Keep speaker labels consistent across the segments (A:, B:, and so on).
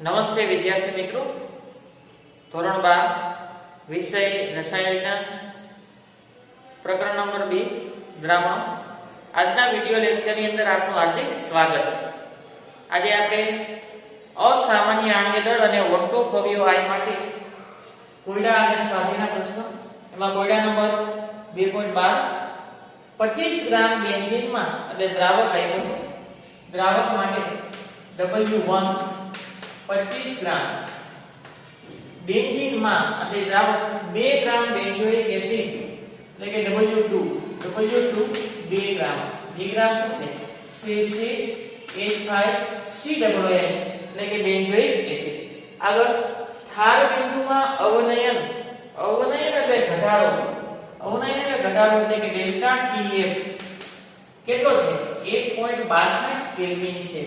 A: નમસ્તે વિદ્યાર્થી મિત્રો, ધોરણ 12 વિષય રસાયણ વિજ્ઞાન, પ્રકરણ નંબર 2 દ્રાવણો. આજના વિડિયો લેક્ચરની અંદર આપનું હાર્દિક સ્વાગત છે. આજે આપણે અસામાન્ય આણ્વીય દળ અને ઓટોફોબિયો આય માટે કોયડા અને સ્વાધ્યાયના પ્રશ્નો. એમાં કોયડા નંબર 2.12 25 ગ્રામ બેન્ઝીનમાં એટલે દ્રાવક આપ્યો છે. દ્રાવક માટે W1 25 ગ્રામ બેન્ઝીનમાં એટલે દ્રાવક 2 ગ્રામ બેન્ઝોઇક એસિડ એટલે કે W2 2 ગ્રામ. 2 ગ્રામ શું છે? C6H5COOH એટલે કે બેન્ઝોઇક એસિડ. આગળ ઠાર બિંદુમાં અવનયન એટલે ઘટાડો એટલે કે ડેલ્ટા TF કેટલો છે? 1.62 કેલ્વિન છે.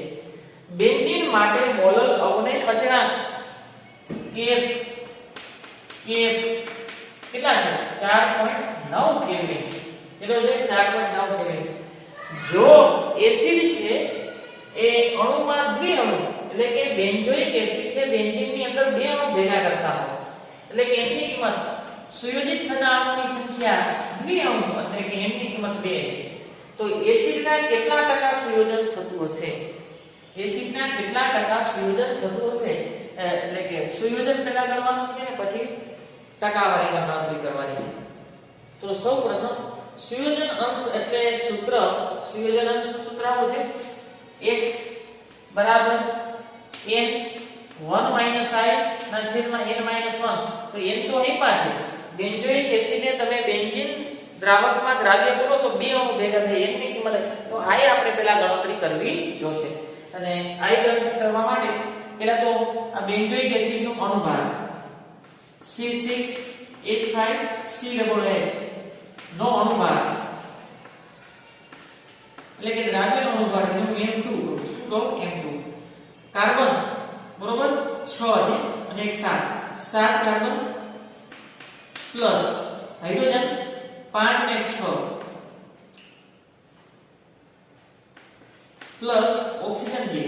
A: બેન્ઝીન માટે મોલર અવનય અચળાંક Kf કેટલા છે? 4.9 કેલ્વિન. કેટલો છે? 4.9 કેલ્વિન. જો એસિડ છે એ અણુમાં દ્વિઅણુ એટલે કે બેન્ઝોઇક એસિડ છે, બેન્ઝીનની અંદર બે અણુ ભેગા કરતા હોય એટલે કે એની કિંમત સુયોજિત થતા અણુની સંખ્યા દ્વિઅણુ એટલે કે એની કિંમત 2 છે. તો એસિડના કેટલા ટકા સુયોજન થતું હશે? એસિડના કેટલા ટકા સુયોજન થતું હશે એટલે કે સુયોજન પેદા કરવાનું છે ને પછી ટકાવારીમાં ગણતરી કરવાની છે. તો સૌપ્રથમ સુયોજન અંશ એટલે સૂત્ર, સુયોજન અંશનું સૂત્ર શું છે? x બરાબર n1 - i ના છેદમાં n - 1. તો n તો આપ્યા છે. બેન્ઝોઇક એસિડને તમે બેન્ઝીન દ્રાવકમાં દ્રાવ્ય કરો તો બે અણુ ભેગા થાય એની કિંમત. તો આય આપણે પહેલા ગણતરી કરવી જોશે. અને આય ગણતરી કરવા માટે પહેલા તો આ બેન્ઝોઇક એસિડનું અણુભાર C6H5COOH નો અણુભાર એટલે કે દ્રાવ્યનો અણુભાર M2. શું કહું? M2. કાર્બન બરોબર 6 છે અને એક 7 કાર્બન પ્લસ હાઇડ્રોજન 5 ને 6 પ્લસ ઓક્સિજન 2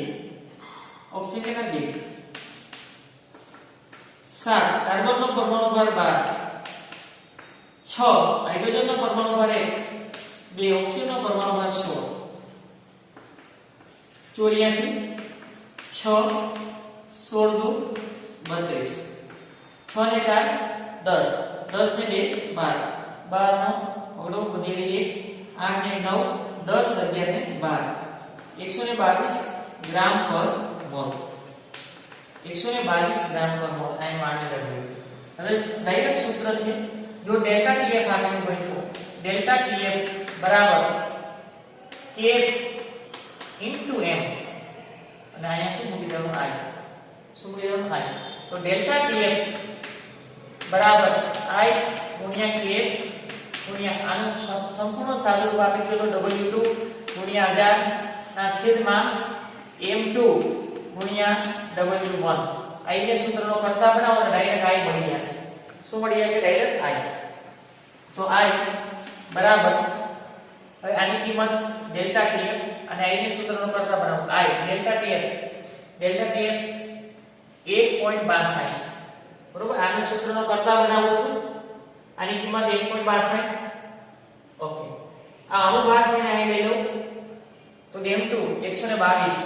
A: 7 કાર્બનનો પરમાણુ ભાર 12 6 હાઇડ્રોજનનો પરમાણુ ભાર 1 2 ઓક્સિજનનો પરમાણુ ભાર 16 84 6 16 દુ 32 6 ને 4 10 10 ને 2 12 12 નો ઓગળો બધી 1 8 ને 9 10 11 ને 12 122 ગ્રામ પર મોલ. 122 ગ્રામ પર મોલ આ માની લેવું. હવે ડાયરેક્ટ સૂત્ર છે. જો ડેલ્ટા TF આનું હોય તો ડેલ્ટા TF બરાબર Kf * m અને અહીંયા શું મૂકી દેવાનું? I. શું મૂકી દેવાનું? I. તો ડેલ્ટા TF બરાબર I ગુણ્યા Kf ગુણ્યા આનું સંપૂર્ણ સાદુરૂપ આપી દો તો W2 ગુણ્યા 1000 ના છેદમાં M2 ગુણ્યા W1. I ને સૂત્રનો કરતા બનાવો તો ડાયરેક્ટ I મળી જશે. શું મળી જશે? Direct I. તો I બરાબર હવે આની કિંમત ડેલ્ટા TF અને I ને સૂત્રનો કરતા બનાવો I ડેલ્ટા TF 1.62 બરોબર. આને સૂત્રનો કરતા બનાવો છું. આની કિંમત 1.62. ઓકે. આ અણુભાર છે ને અહીં લઈ લો તો M2 122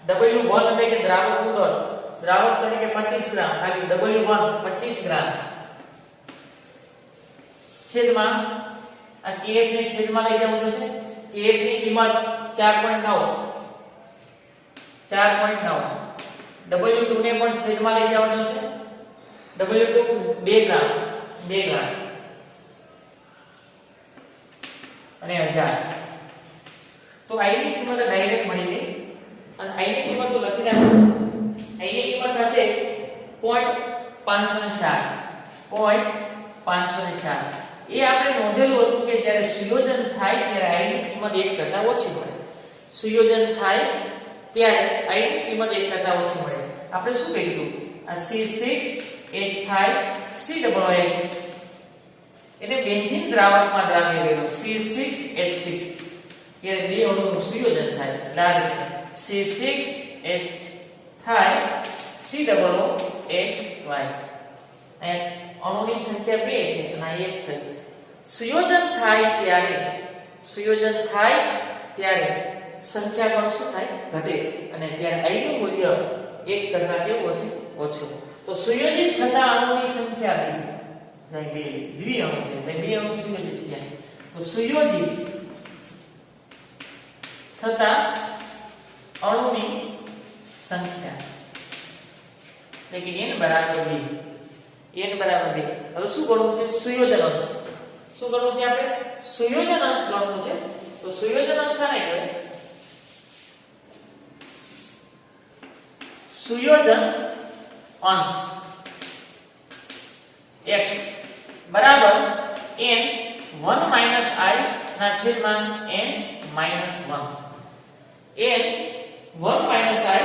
A: W1 એટલે કે દ્રાવક દળ, દ્રાવક તરીકે 25 ગ્રામ આવી W1 25 ગ્રામ છેદમાં આ Kf ને છેદમાં લઈ જવાનું છે. Kf ની કિંમત 4.9 W2 ને પણ છેદમાં લઈ જવાનું છે. W2 2 ગ્રામ અને 1000. તો I ની કિંમત ડાયરેક્ટ મળી ગઈ અને I ની કિંમત તો લખી નાખો. I ની કિંમત હશે 0.504. એ આપણે નોંધેલું હતું કે જ્યારે સુયોજન થાય ત્યારે I ની કિંમત 1 કરતા ઓછી મળે. સુયોજન થાય ત્યારે I ની કિંમત 1 કરતા ઓછી મળે. આપણે શું કીધું? આ C6H5COOH એને બેન્ઝીન દ્રાવકમાં દ્રાવ્ય લેવું C6H6 કે બે અણુનું સુયોજન થાય એટલે C6 x થાય COOHY. અહીંયા અણુની સંખ્યા 2 છે અને આ 1 થઈ. સુયોજન થાય ત્યારે સંખ્યા પણ શું થાય? ઘટે. અને ત્યારે i નું મૂલ્ય 1 કરતા કેવું હશે? ઓછું. તો સુયોજિત થતા અણુની સંખ્યા દ્વિઅણુ છે. દ્વિઅણુ સુયોજિત થયા. તો સુયોજિત થતા અણુની સંખ્યા એટલે કે n બરાબર 2. હવે શું કરવું છે? સુયોજન અંશ. શું કરવું છે આપણે? સુયોજન અંશ ગણવું છે. તો સુયોજન અંશ આને કહેવાય. સુયોજન અંશ x બરાબર n 1 i ના છેદમાં n - 1. n 1 i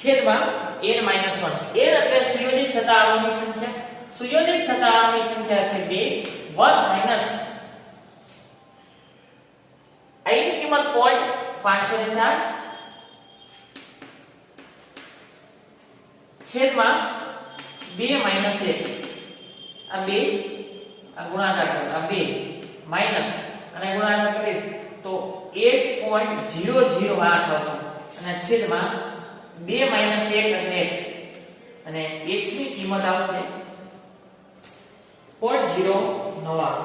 A: છેદમાં n - 1. n એટલે સુયોજિત થતા અણુની સંખ્યા. સુયોજિત થતા અણુની સંખ્યા છે 2. 1 - i ની કિંમત 0.504 છેદમાં 2 - 1. આ 2 આ ગુણાકાર કરો. આ 2 માઈનસ અને ગુણાકાર કરીએ તો 1.008 આવશે. અને છેદમાં 2 - 1 એટલે 1 અને x ની કિંમત આવશે 0.099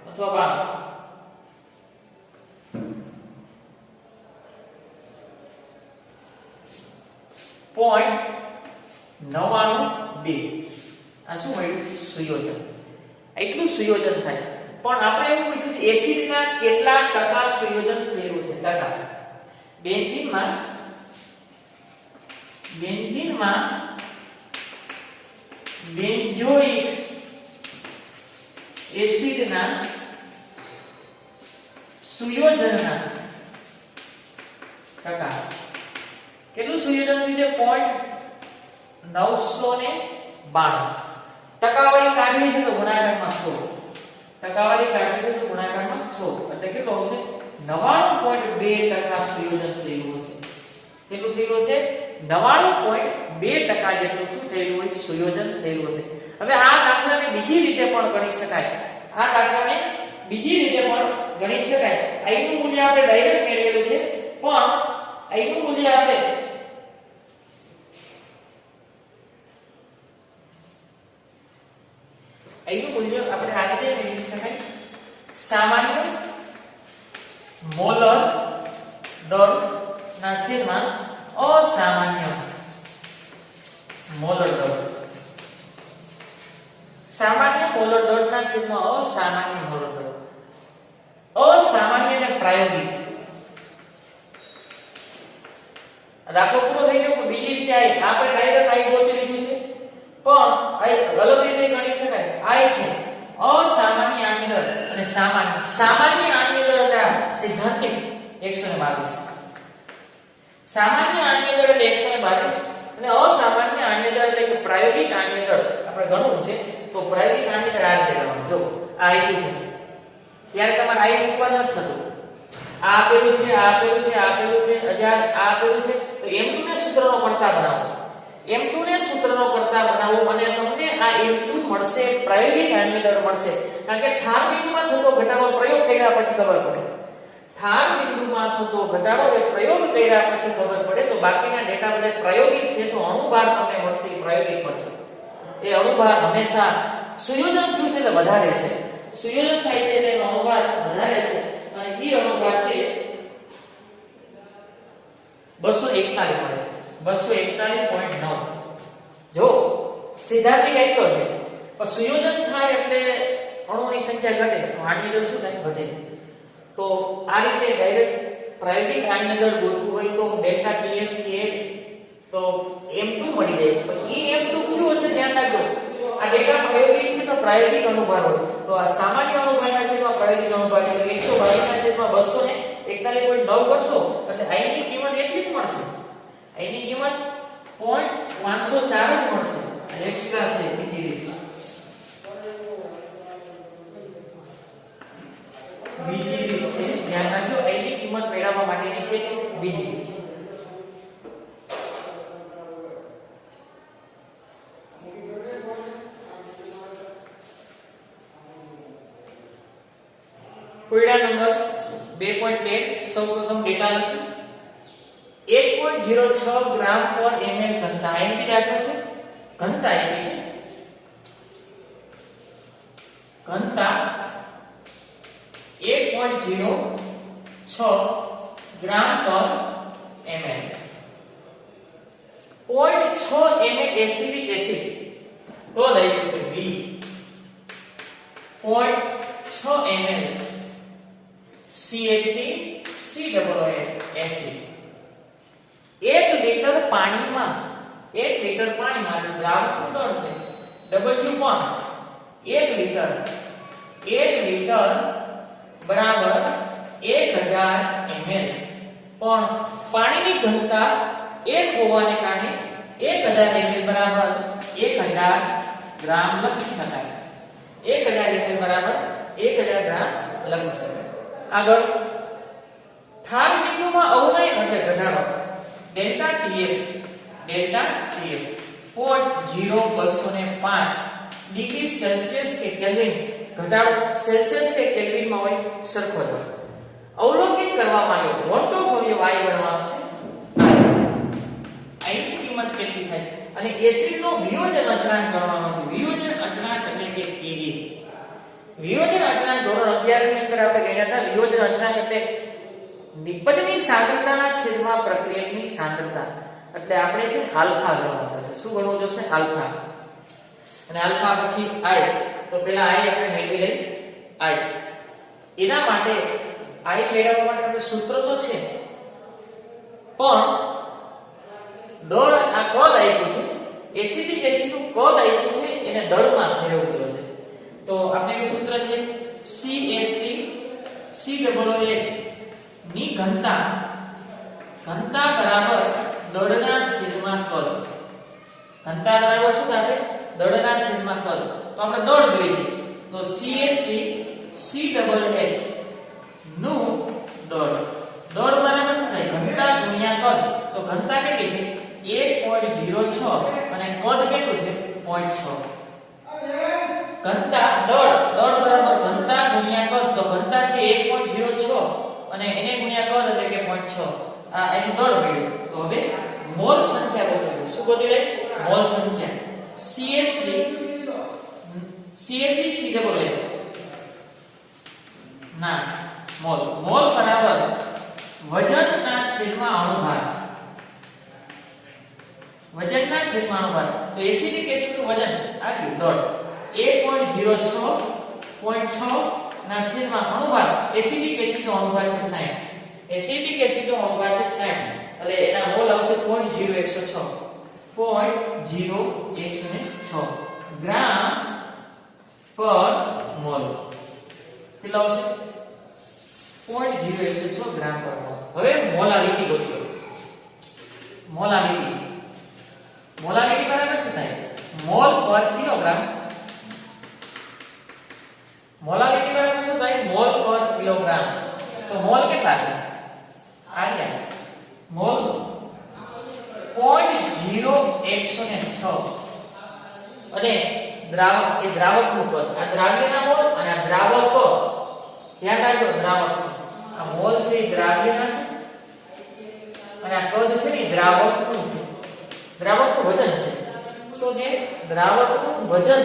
A: અથવા 0.992. આ શું મળ્યું? સુયોજન. એટલું સુયોજન થાય. પણ આપણે એવું પૂછ્યું કે એસિડના કેટલા ટકા સુયોજન થયેલું છે? ટકા. બેન્ઝીનમાં બેન્ઝોઇક એસિડના સુયોજનના ટકા કેટલું સુયોજન થયું છે? 0.992. ટકાવારી કાઢવી છે તો ગુણાકારમાં 100. ટકાવારી કાઢવી છે તો ગુણાકારમાં 100 એટલે કેટલો હશે? 99.2% સુયોજન થયેલું છે. કેટલું થયેલું છે? 99.2% જેટલું શું થયેલું હોય? સુયોજન થયેલું છે. હવે આ દાખલાને બીજી રીતે પણ ગણી શકાય. i નું મૂલ્ય આપણે ડાયરેક્ટ મેળવેલું છે, પણ i નું મૂલ્ય આપણે આ રીતે મેળવી શકાય. સામાન્ય મોલર દળ ના છેદમાં અસામાન્ય મોલર દળ. સામાન્ય મોલર દળ ના છેદમાં અસામાન્ય મોલર દળ. અસામાન્ય અને પ્રાયોગિક. દાખલો પૂરો થઈ ગયો. બીજી રીતે આપણે ડાયરેક્ટ i ગોતી લીધું છે, પણ અલગ રીતે ગણી શકાય. i છે અસામાન્ય આણ્ય દળ અને સામાન્ય આણ્ય દળ એટલે સિદ્ધાંતિક 122. સામાન્ય આણ્ય દળ એટલે 122 અને અસામાન્ય આણ્ય દળ એટલે કે પ્રાયોગિક આણ્ય દળ આપણે ગણવું છે. તો પ્રાયોગિક આણ્ય દળ આ રીતે ગણવાનું. જો આ આપ્યું છે ત્યારે તમારે i મૂકવા નથી થતું. આ આપેલું છે, આ આપેલું છે, આ આપેલું છે, 1000 આ આપેલું છે. તો m2 ને સૂત્રનો કરતા બનાવો. m2 ને સૂત્રનો કરતા બનાવો અને તમને આ m2 મળશે, પ્રાયોગિક આણ્ય દળ મળશે. કારણ કે ઠાર બિંદુમાં થતો ઘટાડો પ્રયોગ કર્યા પછી ખબર પડે. ઠાર બિંદુમાં થતો ઘટાડો એ પ્રયોગ કર્યા પછી ખબર પડે. તો બાકીના ડેટા બધા પ્રાયોગિક છે. તો અણુભાર તમને મળશે પ્રાયોગિક મળશે. એ અણુભાર હંમેશા સુયોજન થયું છે એટલે વધારે છે. સુયોજન થાય છે એટલે અણુભાર વધારે છે અને એ અણુભાર છે 241 મળે. 241.9. જો સિદ્ધાંતિક એટલો છે, પણ સુયોજન થાય એટલે અણુની સંખ્યા ઘટે તો આણ્ય દળ શું થાય? વધે. તો આ રીતે ડાયરેક્ટ પ્રાયોગિક આણ્ય દળ ગોતવું હોય તો ડેલ્ટા TF કે તો m2 મળી જાય. પણ એ m2 કયું હશે ધ્યાન રાખજો. આ ડેટા પ્રાયોગિક છે તો પ્રાયોગિક અણુભાર હોય. તો આ સામાન્ય અણુભારના છેદમાં પ્રાયોગિક અણુભાર એટલે 122 ના છેદમાં 241.9 કરશો એટલે i ની કિંમત એટલી જ મળશે. i ની કિંમત 0.504 જ મળશે. એક્સ્ટ્રા છે બીજી રીત. બીજી રીત છે ધ્યાન રાખજો. i ની કિંમત મેળવવા માટેની કે બીજી રીત છે. કોયડા નંબર 2.13 સૌપ્રથમ ડેટા લખ્યું 1.06 ગ્રામ પર ml ઘનતા એમપી દાખલો છે ઘનતા એમપી છે ઘનતા 1.06 ગ્રામ પર ml 0.6 ml એસિડિક એસિડ તો દાખ્યું છે B 0.6 ml CH3COOH acid 1 litre પાણીમાં દ્રાવકનું દળ છે W પણ 1 લિટર બરાબર 1000 ml પણ પાણીની ઘનતા 1 હોવાને કારણે 1000 ml બરાબર 1000 ગ્રામ લખી શકાય 1000 ml બરાબર 1000 ગ્રામ લખી શકાય આગળ થાક બિંદુમાં અવનય એટલે ઘટાડો ડેલ્ટા TF 0.0205 ડિગ્રી સેલ્સિયસ કે કેલ્વિન ઘટાડો સેલ્સિયસ કે કેલ્વિન માં હોય સરખો જ અવલોકન કરવામાં આવ્યો મોટો ભવ્ય y ગણવાનો છે I ની કિંમત કેટલી થાય અને એસિડનો વિયોજન અચળાંક ગણવાનો છે વિયોજન અચળાંક એટલે કે Kd વિયોજન અચળાંક ધોરણ 11 ની અંદર આપણે ગણ્યા હતા વિયોજન અચળાંક એટલે નિપજની સાંદ્રતાના છેદમાં પ્રક્રિયકની સાંદ્રતા એટલે આપણે છે આલ્ફા ગણવાનું થશે શું ગણવું જોશે આલ્ફા અને આલ્ફા પછી I તો પહેલા I આપણે મેળવી લઈએ I એના માટે I મેળવવા માટે આપણે સૂત્ર તો છે પણ દળ આ કદ આપ્યું છે એસિડિક એસિડનું કદ આપ્યું છે એને દળમાં ફેરવવું છે તો આપણે એ સૂત્ર છે CH3COOH ની ઘનતા બરાબર દળના છેદમાં કદ ઘનતા બરાબર શું થશે દળના છેદમાં કદ તો આપણે દળ જોઈએ તો CH3COOH નું દળ બરાબર શું થાય ઘનતા ગુણ્યા કદ તો ઘનતા કેટલી છે 1.06 અને કદ કેટલું છે 0.6 ઘનતા દળ બરાબર ઘનતા ગુણ્યા કદ તો ઘનતા છે 1.06 અને એને ગુણ્યા કદ એટલે કે 0.6 આ એનું દળ મળ્યું તો હવે મોલ સંખ્યા ગોતવી શું ગોતી લે મોલ સંખ્યા CH3COOH ના મોલ બરાબર વજનના છેદમાં અણુભાર તો એસિડિક એસિડનું વજન આવ્યું દળ 1.06 ના છેદમાં અણુભાર એસિડિક એસિડનો અણુભાર છે 60 એસિડિક એસિડનો અણુભાર છે 60 એટલે એના મોલ આવશે 0.0106 ગ્રામ પર મોલ કેટલા આવશે 0.0106 ગ્રામ પર મોલ હવે મોલારિટી ગોતો મોલારિટી બરાબર શું થાય મોલ પર કિલોગ્રામ મોલારિટી બરાબર શું થાય મોલ પર કિલોગ્રામ તો મોલ કેટલા છે આર્યા મોલ 0.0106 અને દ્રાવકનું કદ આ દ્રાવ્યના મોલ અને આ દ્રાવક ધ્યાન રાખજો દ્રાવક આ મોલ છે એ દ્રાવ્યના છે અને આ કદ છે ને દ્રાવકનું છે દ્રાવકનું વજન છે શું છે દ્રાવકનું વજન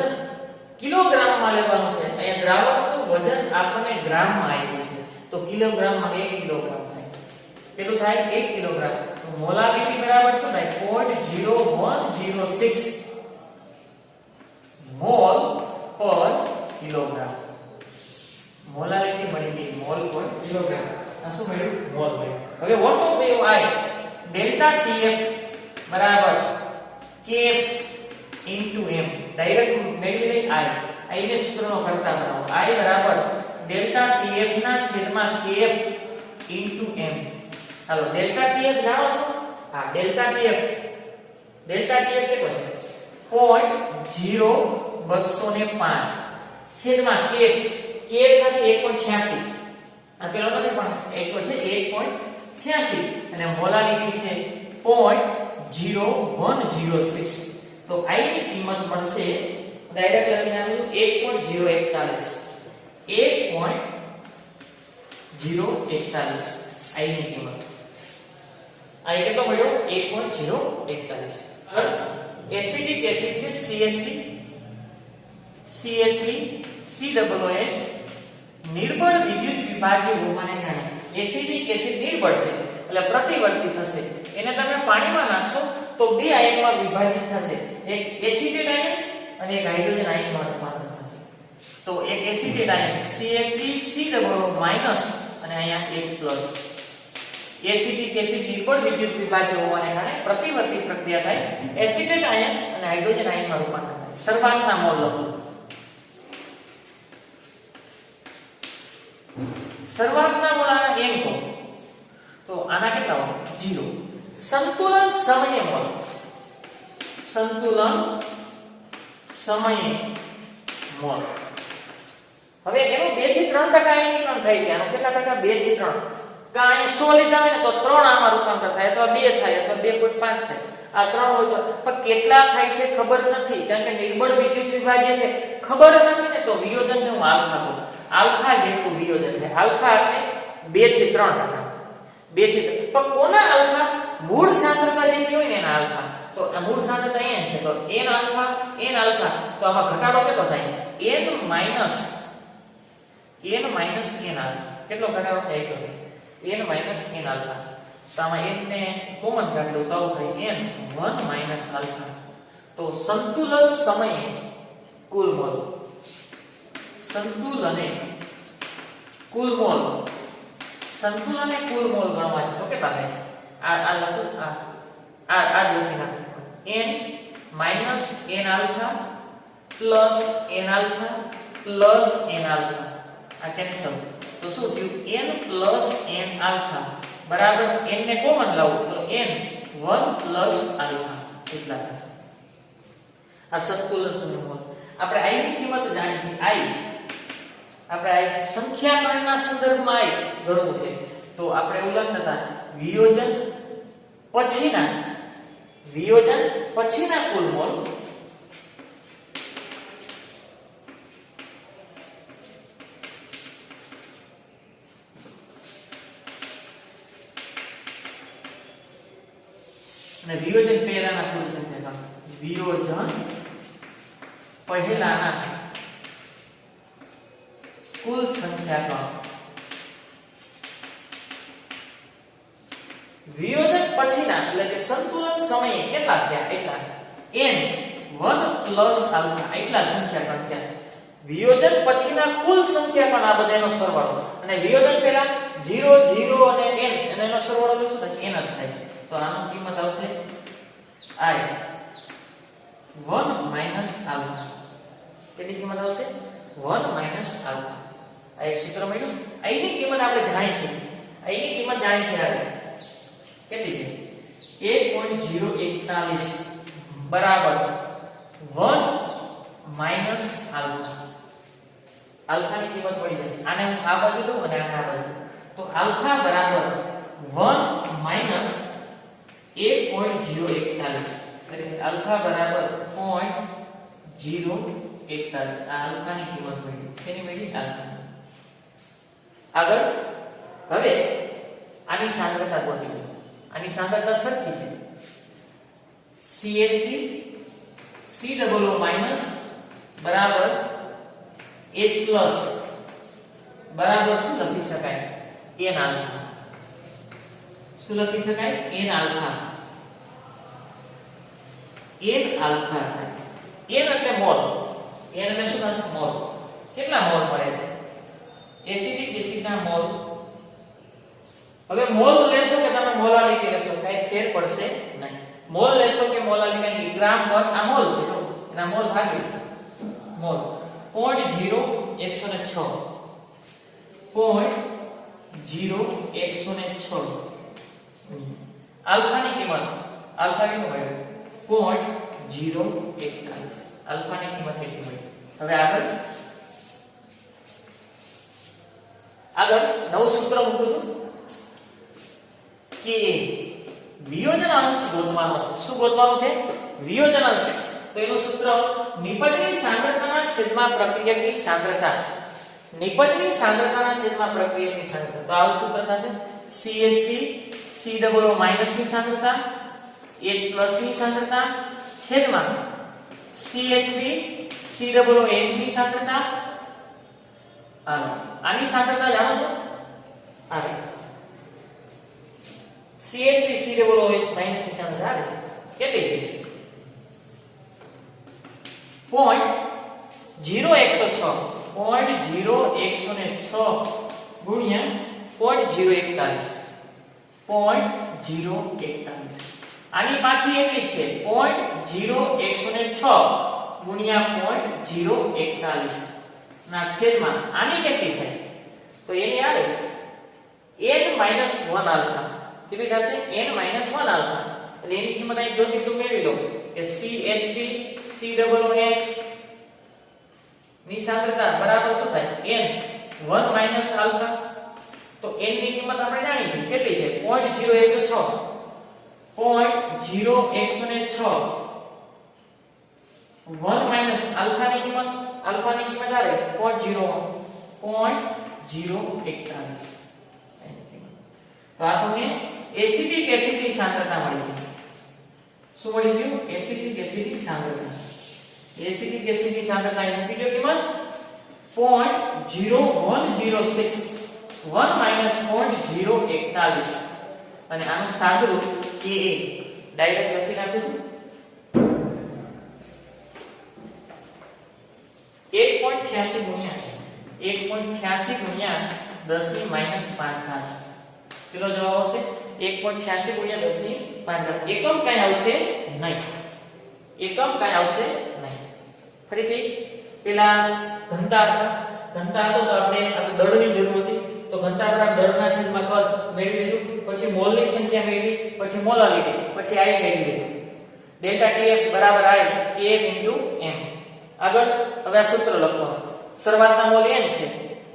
A: કિલોગ્રામમાં લેવાનું છે અહીંયા દ્રાવકનું વજન આપણને ગ્રામમાં આવ્યું છે તો કિલોગ્રામમાં 1 કિલોગ્રામ થાય કેટલું થાય 1 કિલોગ્રામ તો મોલારિટી બરાબર શું થાય 0.0106 મોલ પર કિલોગ્રામ મોલારિટી મળી ગઈ મોલ પર કિલોગ્રામ આ શું મળ્યું મોલ મળ્યું હવે what of U I delta TF બરાબર kf into m ડાયરેક્ટ મેળવી લઈ I ને સૂત્રનો કરતા બનાવો I બરાબર ડેલ્ટા TF ના છેદમાં kf into m હાલો ડેલ્ટા TF જાણો છો હા ડેલ્ટા TF કેટલો છે 0.0205 છેદમાં kf થશે 1.86 આ પેલો નથી પણ એક તો છે 1.86 અને મોલારિટી છે 0.0106 તો I ની કિંમત મળશે ડાયરેક્ટ લખી નાખું 1.041 0.41 I ની કિંમત I કેટલો મળ્યો 1.041. આગળ એસિડિક એસિડ છે CH3COOH નિર્બળ વિદ્યુત વિભાજ્ય હોવાને કારણે એસિડિક એસિડ નિર્બળ છે એટલે પ્રતિવર્તી થશે. એને તમે પાણીમાં નાખશો તો બે આયનમાં વિભાજિત થશે, એક એસિટેટ આયન અને એક હાઇડ્રોજન આયનમાં રૂપાંતર થશે. તો એક એસિટેટ આયન CH3COO- અને અહીંયા H+. એસિડિક એસિડ નિર્બળ વિદ્યુત વિભાજ્ય હોવાને કારણે પ્રતિવર્તી પ્રક્રિયા થાય, એસિટેટ આયન અને હાઇડ્રોજન આયનમાં રૂપાંતર થાય. શરૂઆતના મોલ લખો. શરૂઆતના મોલ આના n કહો તો આના કેટલા હોય 0. સંતુલન સમયે મોલ, સંતુલન સમયે મોલ. હવે એનું 2 થી 3% આયનીકરણ થાય છે. આનું કેટલા ટકા 2 થી 3. કા અહીં 100 લીધા હોય ને તો 3 આમાં રૂપાંતર થાય અથવા 2 થાય અથવા 2.5 થાય. આ 3 હોય તો પણ કેટલા થાય છે ખબર નથી, કારણ કે નિર્બળ વિદ્યુત વિભાજ્ય છે, ખબર નથી ને તો વિયોજનને હું આલ્ફા કહું. આલ્ફા જેટલું વિયોજન છે. આલ્ફા એટલે 2 થી 3%. 2 થી 3. પણ કોના આલ્ફા? મૂળ સાંદ્રતા જેટલી હોય ને એના આલ્ફા. તો આ મૂળ સાંદ્રતા n છે તો n આલ્ફા તો આમાં ઘટાડો કેટલો થાય? n minus n alpha. કેટલો ઘટાડો થાય તો n માઈનસ n આલ્ફા. તો આમાં n ને કોમન કાઢો તો થાય n 1 માઈનસ આલ્ફા. તો સંતુલન સમયે કુલ મોલ, સંતુલને કુલ મોલ, સંતુલને કુલ મોલ ગણવા છે તો કેટલા થાય? આ લખો, આ લખી નાખો. n minus n alpha plus n alpha plus n alpha. આ કેન્સલ. તો શું થયું? n પ્લસ n આલ્ફા બરાબર n ને કોમન લાવો તો n 1 પ્લસ આલ્ફા એટલા થશે. આ સંતુલન સમય મોલ. આપણે I ની કિંમત જાણી છે. I આપણે I સંખ્યાકરણના સંદર્ભમાં I ગણવું છે તો આપણે એવું લખતા હતા વિયોજન પછીના કુલ મોલ અને વિયોજન પહેલાના કુલ સંખ્યાકરણ. વિયોજન પહેલાના કુલ સંખ્યાકરણ. વિયોજન પછીના એટલે કે સંતુલન સમયે કેટલા થયા? એટલા n 1 પ્લસ આલ્ફા એટલા સંખ્યાકરણ થયા. વિયોજન પછીના કુલ સંખ્યાકરણ આ બધાનો સરવાળો, અને વિયોજન પહેલા 0 0 અને n અને એનો સરવાળો શું થાય? n જ થાય. તો આની કિંમત આવશે I 1 માઈનસ આલ્ફા. કેટલી કિંમત આવશે? 1 માઈનસ આલ્ફા. આ એક સૂત્ર મળ્યું. I ની કિંમત આપણે જાણી છે. I ની કિંમત જાણી છે. કેટલી છે? 1.041 બરાબર 1 માઈનસ આલ્ફા. આલ્ફાની કિંમત મળી જશે. આને હું આ બાજુ લઉં અને આને આ બાજુ. તો આલ્ફા બરાબર 1 માઈનસ 1.041. એટલે આલ્ફા બરાબર 0.041. આ આલ્ફાની કિંમત મળી. કેની મળી? આલ્ફા. આગળ હવે આની સાંદ્રતા ગોતી લો. આની સાંદ્રતા સરખી છે. CH3COO- બરાબર H+ બરાબર શું લખી શકાય? n alpha. શું લખી શકાય? n alpha. n આલ્ફા થાય. n એટલે મોલ. n એટલે શું થાય? મોલ. કેટલા મોલ મળે છે? એસિડિક એસિડના મોલ. હવે મોલ લેશો કે તમે મોલાલિટી લેશો કઈ ફેર પડશે નહીં. મોલ લેશો કે મોલાલિટી ગ્રામ પર આ મોલ છે તો એના મોલ ભાગી મોલ 0.0106 આલ્ફાની કિંમત આલ્ફા કેટલો મળ્યો? 0.041. આલ્ફાની કિંમત કેટલી મળી? હવે આગળ નવું સૂત્ર મૂકું છું કે વિયોજન અંશ ગોતવાનો છે. શું ગોતવાનું છે? વિયોજન અંશ. તો એનું સૂત્ર નિપજની સાંદ્રતાના છેદમાં પ્રક્રિયકની સાંદ્રતા. નિપજની સાંદ્રતાના છેદમાં પ્રક્રિયકની સાંદ્રતા. તો આવું સૂત્ર થશે CH3 COO- ની સાંદ્રતા H+ ની સાંદ્રતા છેદમાં CH3 COOH ની સાંદ્રતા. આની સાંદ્રતા જાણો છો? આ CH3 COOH- ની સાંદ્રતા કેટલી છે? 0.0106 ગુણ્યા 0.041 આની પાછી એટલી જ છે 0.0106 ગુણ્યા 0.041 ના છેદમાં આની કેટલી થાય? તો એની આવે n-1 આલ્ફા. કેટલી થશે? n-1 alpha. એટલે એની કિંમત અહીં જોતી તો મેળવી લો કે CH3 COOH ની સાંદ્રતા બરાબર શું થાય? n 1 alpha. તો n ની કિંમત આપણે જાણી છે કેટલી છે? 0.0106 1 આલ્ફા ની કિંમત આવે 0.041. તો આપણને એસિટિક એસિડની સાંદ્રતા મળી ગઈ. શું મળી ગયું? એસિટિક એસિડની સાંદ્રતા. એસિટિક એસિડની સાંદ્રતા એ મૂકી દો કિંમત 0.0106 1 0.041 અને આનું સાદુરૂપ Ka ડાયરેક્ટ લખી નાખીશું 1.86 ગુણ્યા 10 ની -5 ઘાત. કેટલો જવાબ આવશે? 1.86 ગુણ્યા 10 ની 5 ઘાત. એકમ કાંઈ આવશે નહીં. ફરીથી પેલા ઘનતા તો આપણે દળની જરૂર હતી. તો ઘનતા પર દળના છેદમાં કદ મેળવી લીધું. પછી મોલની સંખ્યા મેળવી, પછી મોલાલિટી, પછી I મેળવી લીધું. ડેલ્ટા TF બરાબર I KF * m. આગળ હવે આ સૂત્ર લખવાનું. શરૂઆતના મોલ n છે.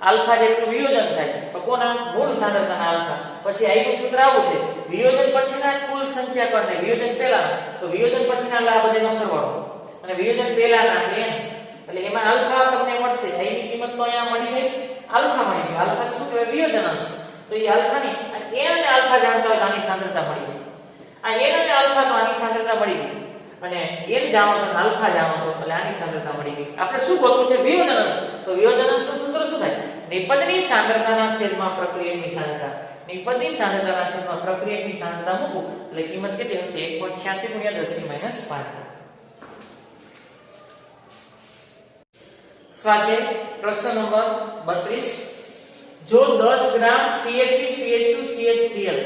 A: આલ્ફા જેટલું વિયોજન થાય તો કોના? મૂળ સાંદ્રતાના આલ્ફા. પછી I નું સૂત્ર આવું છે. વિયોજન પછીના કુલ સંખ્યા કરને વિયોજન પહેલાના. તો વિયોજન પછીના આ બધાનો સરવાળો. અને વિયોજન પહેલાના n. એટલે એમાં આલ્ફા તમને મળશે. I ની કિંમત તો અહીંયા મળી ગઈ. આલ્ફા મળી ગઈ. આલ્ફા શું કહેવાય? વિયોજન હશે. તો એ આલ્ફાની n અને આલ્ફા જાણતા હોય તો આની સાંદ્રતા મળી ગઈ. આ n અને આલ્ફા તો આની સાંદ્રતા મળી ગઈ. અને n જાણો તો આલ્ફા જાણો તો એટલે આની સાંદ્રતા મળી ગઈ. આપણે શું ગોતવું છે? વિયોજન અંશ. તો વિયોજન અંશનું સૂત્ર શું થાય? નિપજની સાંદ્રતાના છેદમાં પ્રક્રિયકની સાંદ્રતા. નિપજની સાંદ્રતાના છેદમાં પ્રક્રિયકની સાંદ્રતા મૂકું એટલે કિંમત કેટલી હશે? 1.86 ગુણ્યા 10 ની -5. સ્વાધ્યાય પ્રશ્ન નંબર 32. જો 10 ગ્રામ CH3CH2CHCl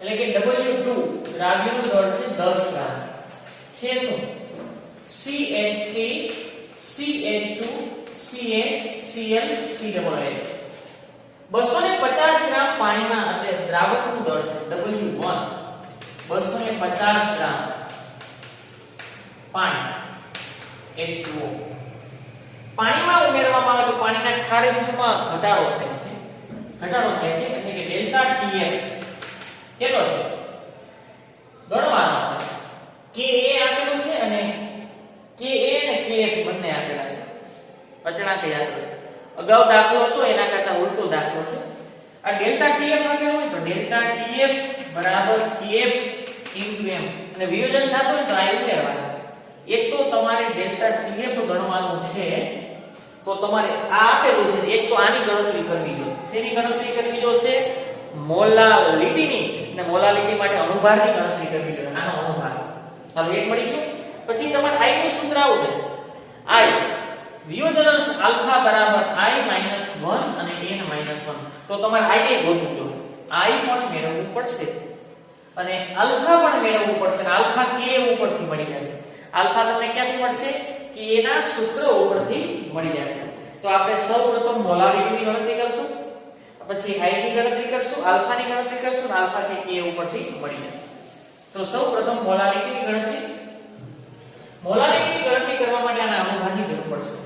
A: એટલે કે W2 દ્રાવ્યનું દળ છે 10 ગ્રામ છે શું? CH3CH2CHCl 250 ગ્રામ પાણીમાં એટલે દ્રાવકનું દળ છે W1 250 ગ્રામ પાણી H2O પાણીમાં ઉમેરવામાં આવે તો પાણીના ક્ષાર બિંદુમાં ઘટાડો થાય છે એટલે કે ડેલ્ટા TF કેટલો છે? ગણવાનો છે. Ka આપેલું છે અને Ka અને Kf બંને આપેલા છે. અચળાંક યાદ રાખો. અગાઉ દાખલો હતો એના કરતા ઉલટો દાખલો છે. આ ડેલ્ટા TF આપેલું હોય તો ડેલ્ટા TF બરાબર Kf * m અને વિયોજન થતું હોય તો આ ઉમેરવાનું. એક તો તમારે ડેલ્ટા TF ગણવાનું છે. તો તમારે આ આપેલું છે એક તો આની ગણતરી કરવી જોશે. શેની ગણતરી કરવી જોશે? મોલાલિટીની. અને મોલાલિટી માટે અણુભારની ગણતરી કરવી જોઈએ. આનો અણુભાર હવે એક મળી ગયું. પછી તમારે I નું સૂત્ર આવું છે. I વિયોજન અંશ આલ્ફા બરાબર I - 1 અને n - 1. તો તમારે I ગોતવું જોઈએ. I પણ મેળવવું પડશે અને આલ્ફા પણ મેળવવું પડશે. આલ્ફા K ઉપરથી મળી જશે. આલ્ફા તમને ક્યાંથી મળશે? કે એના સૂત્ર ઉપરથી મળી જશે. તો આપણે સૌપ્રથમ મોલારિટીની ગણતરી કરશું, પછી I ની ગણતરી કરશું, આલ્ફાની ગણતરી કરશું અને આલ્ફા કે K ઉપરથી મળી જશે. તો સૌપ્રથમ મોલારિટીની ગણતરી કરવા માટે આના અણુભારની જરૂર પડશે.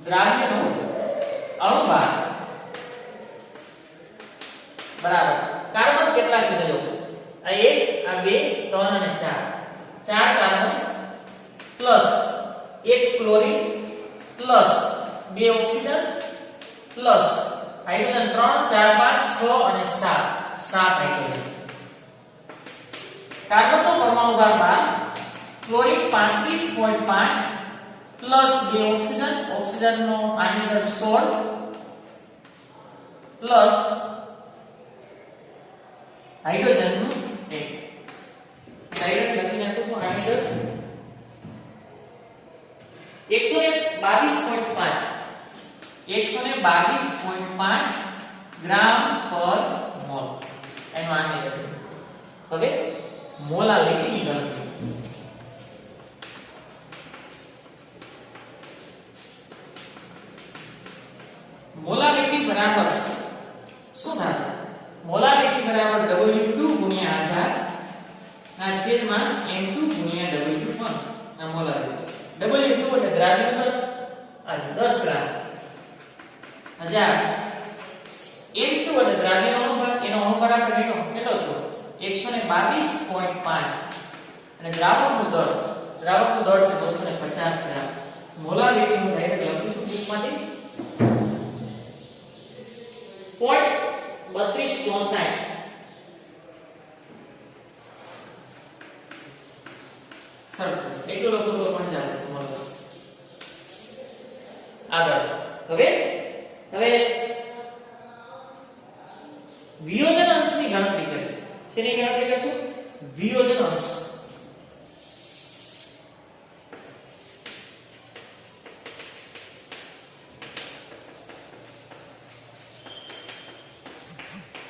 A: દ્રાવ્યનો અણુભાર બરાબર કાર્બન કેટલા છે? જો આ 1 આ 2 3 અને 4 carbon plus 1 chlorine plus 2 oxygen plus hydrogen 3 4 5 6 અને 7 હાઇડ્રોજન. કાર્બનનો પરમાણુ ભાર 12, ક્લોરીન 35.5 પ્લસ 2 ઓક્સિજન, ઓક્સિજનનો આણ્વિક દળ 16 પ્લસ હાઇડ્રોજનનું 1. ડાયરેક્ટ લખી નાખો તો આણ્વિક દળ 122.5 ગ્રામ પર મોલ એનો આણ્વિક દળ. હવે મોલાલિટીની ગણતરી. મોલાલિટી બરાબર શું થશે? મોલાલિટી બરાબર W2 ગુણ્યા આધાર ના છેદમાં M2 ગુણ્યા W1 આ મોલાલિટી. W2 એટલે દ્રાવ્ય દર આ 10 ગ્રામ 1000. M2 એટલે દ્રાવ્યનો અણુભાર, એનો અણુભાર આપણે કેટલો છે? 122.5 અને દ્રાવકનું દળ છે 250 ગ્રામ. મોલાલિટી હું ડાયરેક્ટ લખું છું બુકમાંથી 0.3264. સરસ એટલું લખો તો પણ ચાલે છે. આગળ હવે વિયોજન અંશની ગણતરી કરીએ. શેની ગણતરી કરશું? વિયોજન અંશ.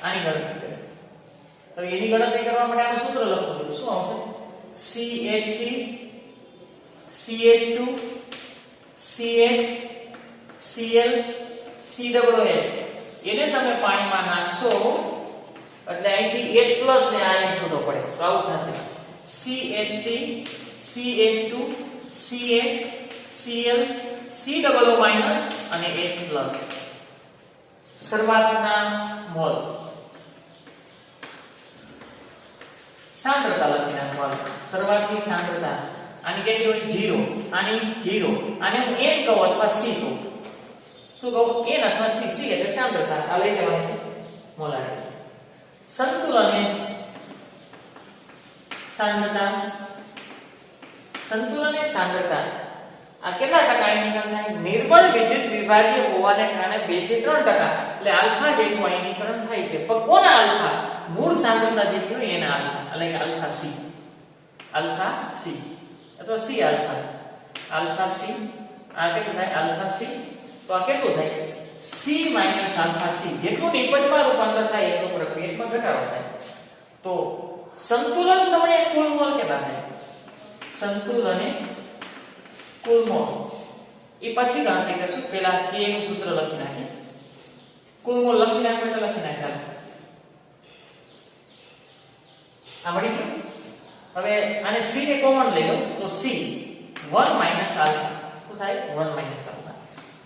A: આની ગણતરી કરીએ. હવે એની ગણતરી કરવા માટે આનું સૂત્ર લખવું પડે. શું આવશે? CH3 CH2 CH Cl COOH. એને તમે પાણીમાં નાખશો એટલે અહીંથી H+ ને આ અહીં છૂટો પડે તો આવું થશે. CH3 CH2 CH Cl COO- અને H+. શરૂઆતના મોલ. સાંદ્રતા લખી નાખવાનું. શરૂઆતની સાંદ્રતા આની કેટલી હોય? 0. આની 0. આને હું N કહું અથવા C કહું. શું કહું? N અથવા C. C એટલે સાંદ્રતા. આ લઈ જવાની છે મોલારિટી. સંતુલન એ સાંદ્રતા. સંતુલન એ સાંદ્રતા. આ કેટલા ટકા આયનીકરણ થાય? નિર્બળ વિદ્યુત વિભાજ્ય હોવાને કારણે 2 થી 3% એટલે આલ્ફા જેટલું આયનીકરણ થાય છે. પણ કોના આલ્ફા? મૂળ સાંદ્રતા જેટલી હોય એના આલ્ફા એટલે કે આલ્ફા સી. આલ્ફા સી અથવા સી આલ્ફા. આલ્ફા સી આ કેટલું થાય? Alpha C. તો આ કેટલું થાય? C minus alpha C. જેટલું નિપજમાં રૂપાંતર થાય એટલો પ્રક્રિયામાં ઘટાડો થાય. તો સંતુલન સમયે કુલ મોલ કેટલા થાય? સંતુલને કુલ મોલ એ પછી ગણતરી કરશું. પહેલા K નું સૂત્ર લખી નાખીએ. કુલ મોલ લખી નાખો તો લખી નાખ્યા. આ મળી ગયું. હવે આને C ને કોમન લઈ લો તો C 1 માઈનસ આલ્ફા. શું થાય? 1 માઈનસ આલ્ફા.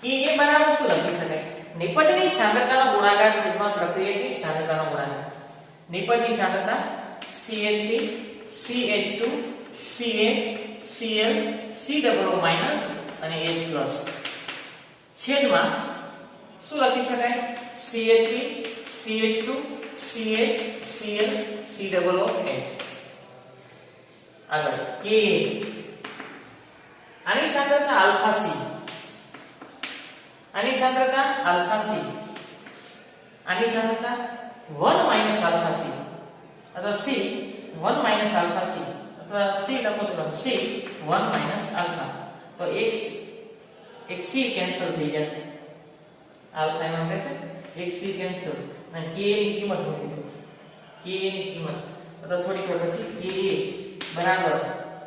A: એ બરાબર શું લખી શકાય? નિપજની સાંદ્રતાનો ગુણાકાર છેદમાં પ્રક્રિયકની સાંદ્રતાનો ગુણાકાર. નિપજની સાંદ્રતા CH3 CH2 CH Cl COO- અને H+ છેદમાં શું લખી શકાય? CH3 CH2 CH Cl COOH. આગળ Ka. આની સાંદ્રતા આલ્ફા સી. આની સાંદ્રતા આલ્ફા સી. આની સાંદ્રતા 1 માઈનસ આલ્ફા સી અથવા C 1 માઈનસ આલ્ફા સી અથવા C લખો તો C 1 માઈનસ આલ્ફા. તો એક C કેન્સલ થઈ જશે. આલ્ફા એમાં રહેશે. એક C કેન્સલ અને Ka ની કિંમત મૂકી દો. Ka ની કિંમત અથવા થોડીક વાર પછી Ka બરાબર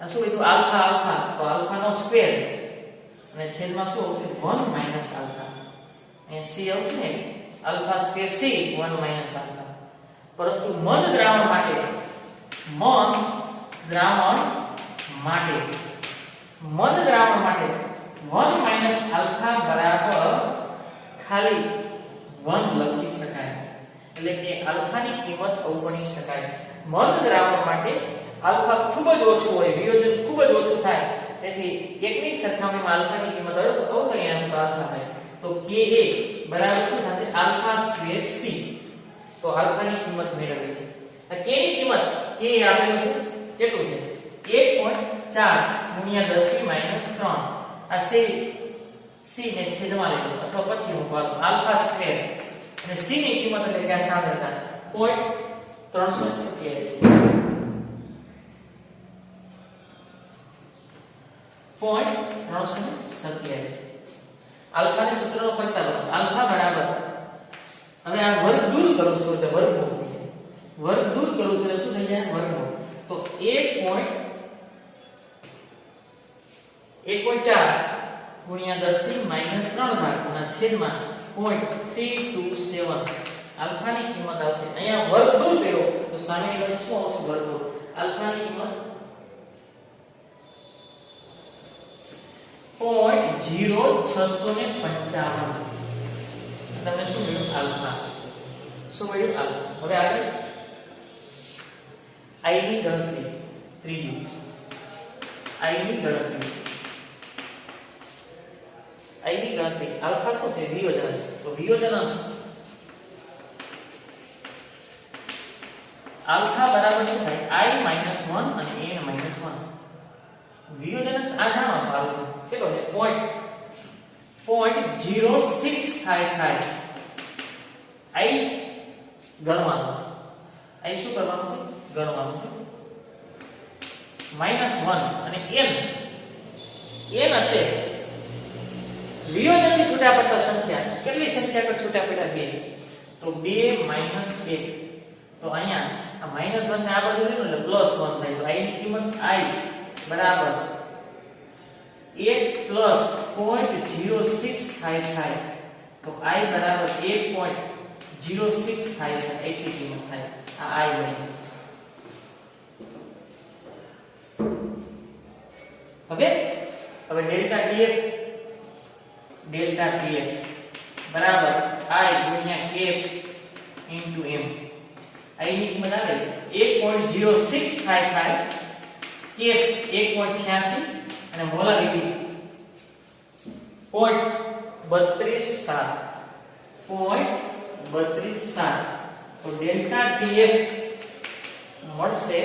A: આ શું કીધું? આલ્ફા આલ્ફા તો આલ્ફા નો સ્ક્વેર અને છેદમાં શું આવશે? 1 માઈનસ આલ્ફા. અહીં C આવશે ને alpha square C 1 minus alpha. પરંતુ મન દ્રાવણ માટે 1 માઈનસ આલ્ફા બરાબર ખાલી 1 લખી શકાય. એટલે કે આલ્ફાની કિંમત અવગણી શકાય. મન દ્રાવણ માટે આલ્ફા ખૂબ જ ઓછું હોય, વિયોજન ખૂબ જ ઓછું થાય. તેથી એકની સરખામણીમાં આલ્ફાની કિંમત અવગણીએ તો આલ્ફા થાય. તો Ka બરાબર શું થશે આલ્ફા સ્ક્વેર c તો આલ્ફા ની કિંમત મેળવી છે આ k ની કિંમત k આપેલું છે કેટલું છે 1.4 ગુણ્યા 10 - 3 આ c ને છેદમાં લેજો અથવા પછી મૂકવાનું આલ્ફા સ્ક્વેર અને c ની કિંમત એટલે કે આ સાંદ્રતા 0.327 આલ્ફા ને સૂત્રનો ફરતા લો આલ્ફા બરાબર હવે આ વર્ગ દૂર કરું છું એટલે વર્ગમૂળ થઈ જાય વર્ગ દૂર કરું છું એટલે શું થઈ જાય વર્ગમૂળ તો 1.4 ગુણ્યા 10 થી -3 ભાગના છેદમાં 0.327 આલ્ફા ની કિંમત આવશે અહીંયા વર્ગ દૂર કર્યો તો સામે શું આવશે વર્ગમૂળ આલ્ફા ની કિંમત 0.0655 તમને શું મળ્યું આલ્ફા શું મળ્યું આલ્ફા હવે આગળ i ની ગણતરી ત્રીજી i ની ગણતરી આલ્ફા શું છે વિયોજનાંશ તો વિયોજનાંશ આલ્ફા બરાબર શું થાય i - 1 અને n - 1 વિયોજનાંશ આ જાણો આલ્ફા કેટલો છે 0.0655 i ગણવાનું i શું કરવાનું છે ગણવાનું છે -1 અને n એટલે વિયોજનથી છૂટા પડતા સંખ્યા કેટલી સંખ્યા પર છૂટા પડ્યા 2 તો 2 - 1 તો અહીંયા આ -1 ને આ બાજુ લેવું એટલે +1 થાય તો i ની કિંમત i બરાબર 1 plus 0.0655 તો i બરાબર 1.0655 એટલી કિંમત થાય આ i બની ઓકે હવે ડેલ્ટા tf બરાબર i ગુણ્યા k into m i ની કિંમત આવે 1.0655 k 1.86 અને મોલારિટી 0.327 તો ડેલ્ટા tf મળશે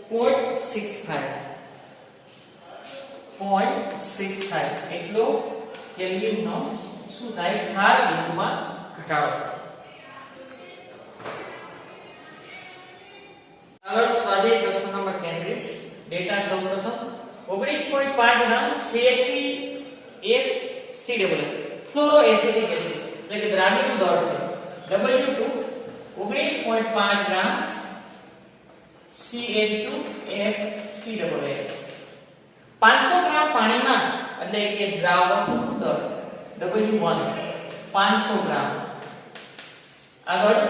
A: 0.65 એટલો કેલ્વિન નો શું થાય ઠાર બિંદુમાં ઘટાડો થશે આગળ સ્વાધ્યાય પ્રશ્ન નંબર 33 ડેટા સૌપ્રથમ 19.5 ગ્રામ CH3 ફ્લોરોએસિટિક એસિડ એટલે કે દ્રાવ્યનું દળ છે W2 19.5 ગ્રામ CH2COA 500 ગ્રામ પાણીમાં એટલે કે દ્રાવકનું દળ W1 500 ગ્રામ આગળ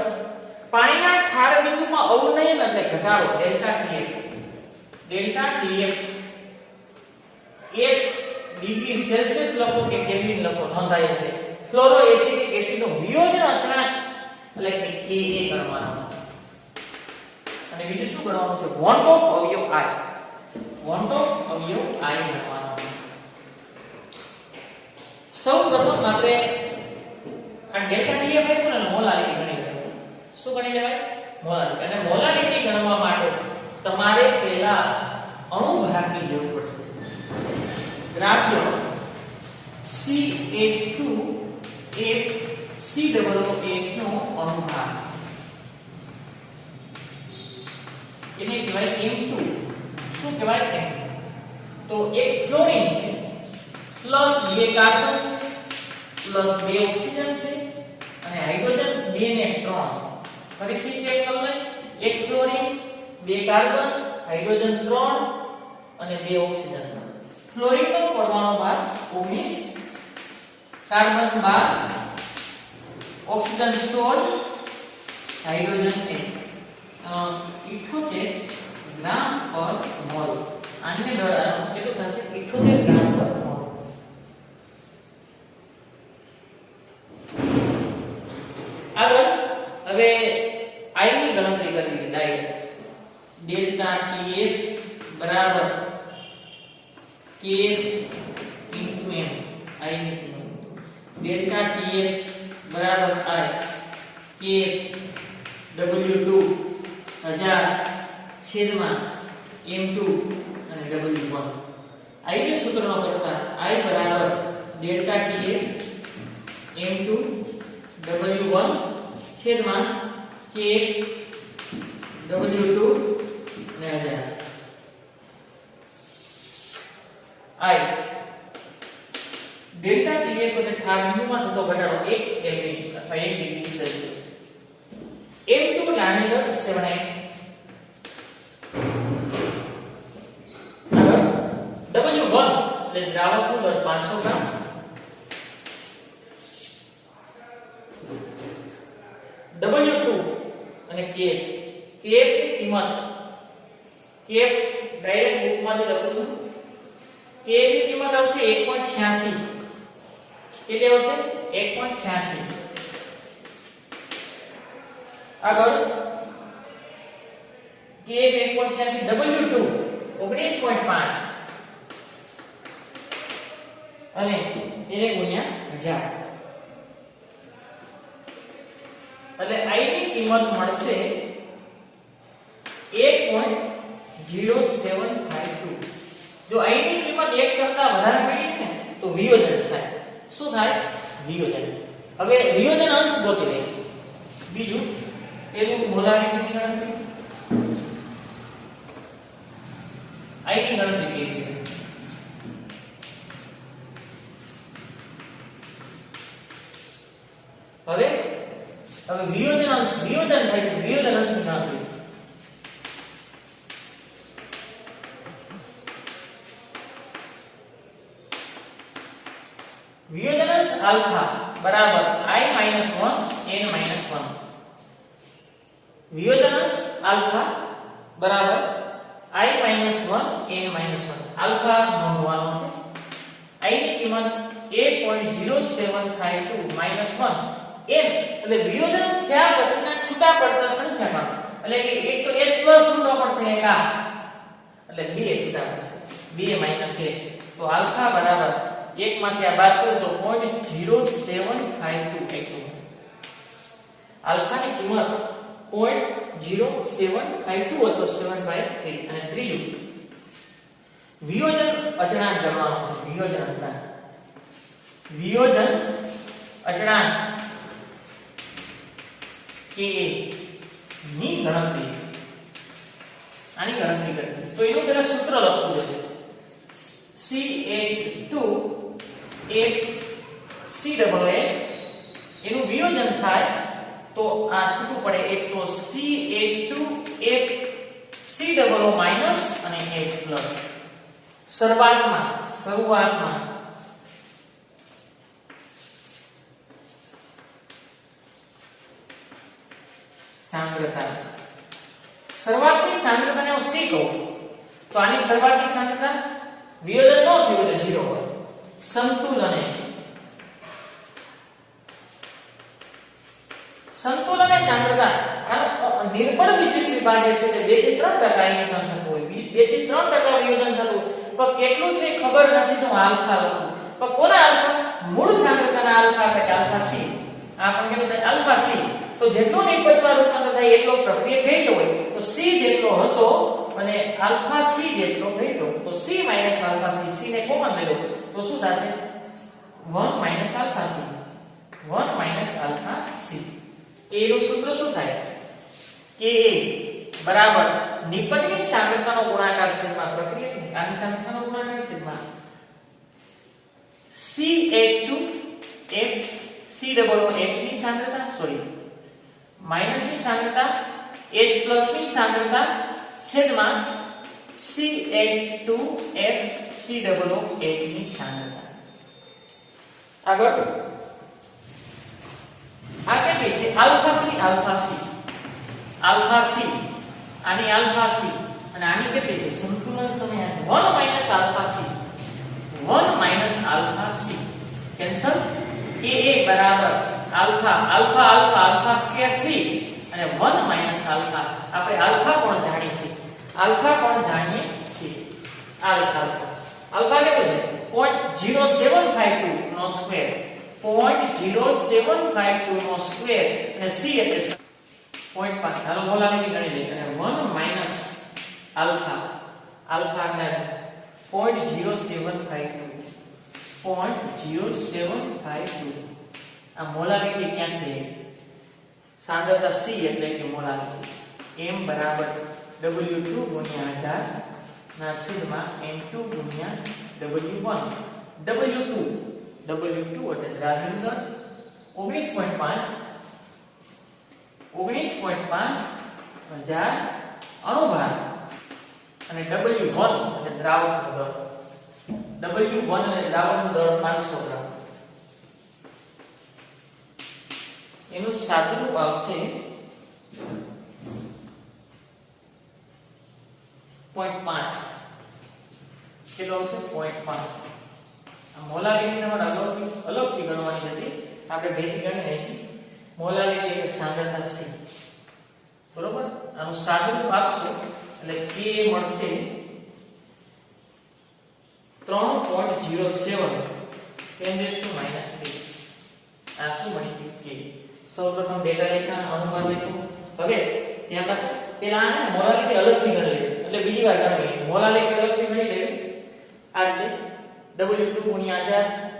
A: પાણીના ઠાર બિંદુમાં અવનયન એટલે ઘટાડો ડેલ્ટા TF 1 ડિગ્રી સેલ્સિયસ લખો કે કેલ્વિન લખો નોંધાય છે ફ્લોરોએસિટિક એસિડનો વિયોજન અચળાંક એટલે કે Ka ગણવાનો અને બીજું શું ગણવાનું છે વોન્ટ ઓફ અવયવ I ગણવાનો સૌપ્રથમ આપણે આ ડેલ્ટા TF આપ્યું ને મોલારિટી ગણી લેવાનું શું ગણી લેવાય મોલારિટી અને મોલારિટી ગણવા માટે તમારે પહેલા અણુભારની જરૂર પડશે દ્રાવ્ય CH2 એ COOH નો અણુભાર એને કહેવાય M2 શું કહેવાય M તો એક ક્લોરીન છે પ્લસ 2 કાર્બન છે પ્લસ 2 ઓક્સિજન છે અને હાઇડ્રોજન 2 ને 3 ફરીથી ચેક કરી લઈએ એક ક્લોરીન 2 કાર્બન હાઇડ્રોજન 3 અને 2 ઓક્સિજન ક્લોરીનનો પરમાણુ ભાર 19 કાર્બન 12 ઓક્સિજન 16 હાઇડ્રોજન 78 ગ્રામ પર મોલ આને દળ કેટલું થશે 78 ગ્રામ પર મોલ આગળ હવે I ની ગણતરી કરવી ડાયરેક્ટ ડેલ્ટા TF બરાબર K I ની કિંમત ડેલ્ટા TF બરાબર I KF W2 1000 છેદમાં M2 અને W1 I ને સૂત્રનો કરતા I બરાબર ડેલ્ટા TF M2 W1 છેદમાં KF W2 ને 1000 I ડેલ્ટા TF એટલે ઠાર બિંદુમાં થતો ઘટાડો 1 કેલ્વિન અથવા 1 degree Celsius. M2 diameter 7 W1 એટલે દ્રાવકનું દર 500 ગ્રામ. W2 અને KF ની કિંમત KF ડાયરેક્ટ બુકમાંથી લખું છું. KF ની કિંમત આવશે 1.86. કેટલી આવશે 1.86. આગળ KF 1.86 W2 19.5 અને એને ગુણ્યા 1000 એટલે I ની કિંમત મળશે 1.0752. જો I ની કિંમત 1 કરતા વધારે મળી છે ને તો વિયોજન થાય. શું થાય? વિયોજન. હવે વિયોજન અંશ ગોતી લઈએ. બીજું પેલું મોલારિટીની ગણતરી I ની ગણતરી કેવી રીતે? હવે વિયોજન અંશ વિયોજન થાય છે. વિયોજન અંશની ગણતરી વિયોજન અંશ આલ્ફા બરાબર I - 1 n - 1. વિયોજન અંશ આલ્ફા બરાબર I - 1 n - 1. આલ્ફા નોંધવાનો છે. I ની કિંમત 1.0752 - 1 n એટલે વિયોજન થયા પછીના છૂટા પડતા સંખ્યામાં એટલે કે એક તો h પ્લસ છૂટો પડશે એક આ એટલે બે છૂટા પડશે 2 - 1 તો આલ્ફા બરાબર 1 માંથી આ બાદ કરું તો 0.0752 આલ્ફા ની કિંમત 0.0752 અથવા 7/3 અને ત્રીજું વિયોજન અચળાંક ગણવાનો છે. વિયોજન અચળાંક કે ની ગણતરી આની ગણતરી કરીએ તો એનું પહેલા સૂત્ર લખવું છે. CH2FCH એનું વિયોજન થાય તો આ છૂટું પડે એક તો CH2FCOO માઈનસ અને H પ્લસ. શરૂઆતમાં સાંદ્રતા શરૂઆતની સાંદ્રતાને હું C કહું તો આની શરૂઆતની સાંદ્રતા વિયોજન ન થયું એટલે 0 હોય. સંતુલને સાંદ્રતા નિર્બળ વિદ્યુત વિભાજ્ય છે એટલે 2 થી 3% આયનીકરણ થતું હોય 2 થી 3% વિયોજન થતું પણ કેટલું છે ખબર નથી તો આલ્ફા લખું. પણ કોના આલ્ફા? મૂળ સાંદ્રતાના આલ્ફા એટલે આલ્ફા C. આ પણ કેટલું થાય? Alpha C. તો જેટલો નિપજમાં રૂપાંતર થાય એટલો પ્રક્રિયા ઘટ્યો હોય તો C જેટલો હતો અને આલ્ફા C જેટલો ઘટ્યો તો C - આલ્ફા C ને કોમન લઈ લો તો શું થશે? 1 - આલ્ફા C. 1 - alpha C. એનું સૂત્ર શું થાય? Ka બરાબર નિપજની સાંદ્રતાનો ગુણાકાર છેદમાં પ્રક્રિયાની આની સાંદ્રતાનો ગુણાકાર છેદમાં CH2FCOOH ની સાંદ્રતા માઈનસ ની સાંદ્રતા H પ્લસ ની સાંદ્રતા છેદમાં CH2FCOOH ની સાંદ્રતા. આગળ આ કેટલી છે? આલ્ફા C આની આલ્ફા C અને આની કેટલી છે? સંતુલન સમય 1 - alpha C 1 - alpha C cancel. Ka બરાબર આલ્ફા સ્ક્વેર C અને 1 - આલ્ફા. આપણે આલ્ફા કોણ જાણીએ છીએ? આલ્ફા આલ્ફા કેટલો છે 0.0752 નો સ્ક્વેર 0.0752 નો સ્ક્વેર અને c એટલે 0.5 હાલો મોલારિટી ગણી લઈએ અને 1 માઈનસ આલ્ફા આલ્ફા ને 0.0752 આ મોલારિટી ક્યાંથી સાંદ્રતા c એટલે કે મોલારિટી m બરાબર W2 ગુણ્યા 1000 ના છેદમાં n2 ગુણ્યા W1 W2 એટલે દ્રાવ્ય દર 19.5 હજાર અણુભાર અને W1 એટલે દ્રાવકનો દર W1 એટલે દ્રાવકનો દર 500 ગ્રામ એનું સાદુરૂપ આવશે 0.5 કેટલો આવશે 0.5 આ મોલારિટી નંબર અલગથી ગણવાની હતી આપણે ભેગી ગણી નાખી મોલારિટી એટલે સાંદ્રતા c બરોબર આનું સાદુરૂપ આપશે એટલે k મળશે 3.07 10 to -3 આ શું બની ગયું k સૌપ્રથમ ડેટા લેખા અનુમાન લખ્યું હવે ત્યાં પેલા આને મોલારિટી અલગથી ગણી લેવી એટલે બીજી વાર ગણવી મોલારિટી અલગથી ગણી લેવી આ રીતે W2 ગુણ્યા 1000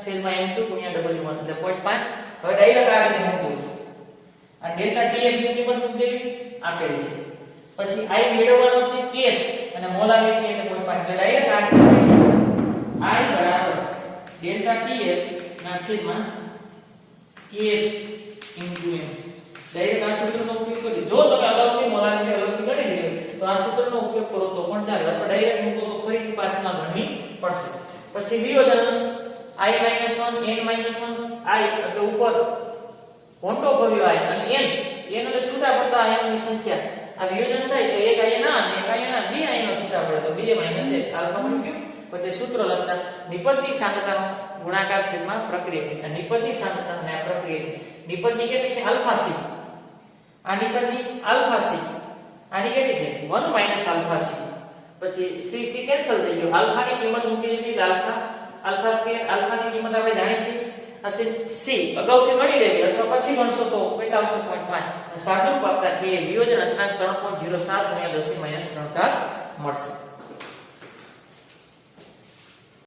A: છેદમાં M2 ગુણ્યા W1 એટલે 0.5 હવે ડાયરેક્ટ આ રીતે મૂકવું આ ડેલ્ટા TF ની કિંમત મૂકી દેવી આપેલી છે પછી I મેળવવાનો છે k અને મોલારિટી એટલે 0.5 એટલે ડાયરેક્ટ આ રીતે I બરાબર ડેલ્ટા TF ના છેદમાં kf into m ડાયરેક્ટ આ સૂત્રનો ઉપયોગ કરી જો તમે અગાઉથી મોલારિટી અલગથી ગણી લીધી તો આ સૂત્રનો ઉપયોગ કરો તો પણ ચાલે અથવા ડાયરેક્ટ મૂકો તો ફરીથી પાછળમાં ગણવી પડશે પછી વિયોજન I - 1 n - 1 I એટલે ઉપર મોટો ભર્યો I અને n એટલે છૂટા પડતા આયનોની સંખ્યા આ વિયોજન થાય તો એક આયન આ અને એક આયન આ બે આયનો છૂટા પડે તો 2 - 1 આલ્ફા બની ગયું પછી સૂત્ર લખતા નિપજની સાંદ્રતાનો ગુણાકાર છેદમાં પ્રક્રિયા નિપજની સાંદ્રતા અને આ પ્રક્રિયા નિપજની કેટલી છે આલ્ફા c આ નિપજની આલ્ફા c આની કેટલી છે 1 માઈનસ આલ્ફા c પછી c કેન્સલ થઈ ગયો આલ્ફાની કિંમત મૂકી દીધી આલ્ફા સ્ક્વેર આલ્ફાની કિંમત આપણે જાણીએ છીએ હશે c અગાઉથી ગણી લેવી અથવા પછી ગણશો તો કેટલા આવશે 0.5 સાદુરૂપ આપતા કે વિયોજન અચળાંક 3.07 × 10 - 3 ઘાત મળશે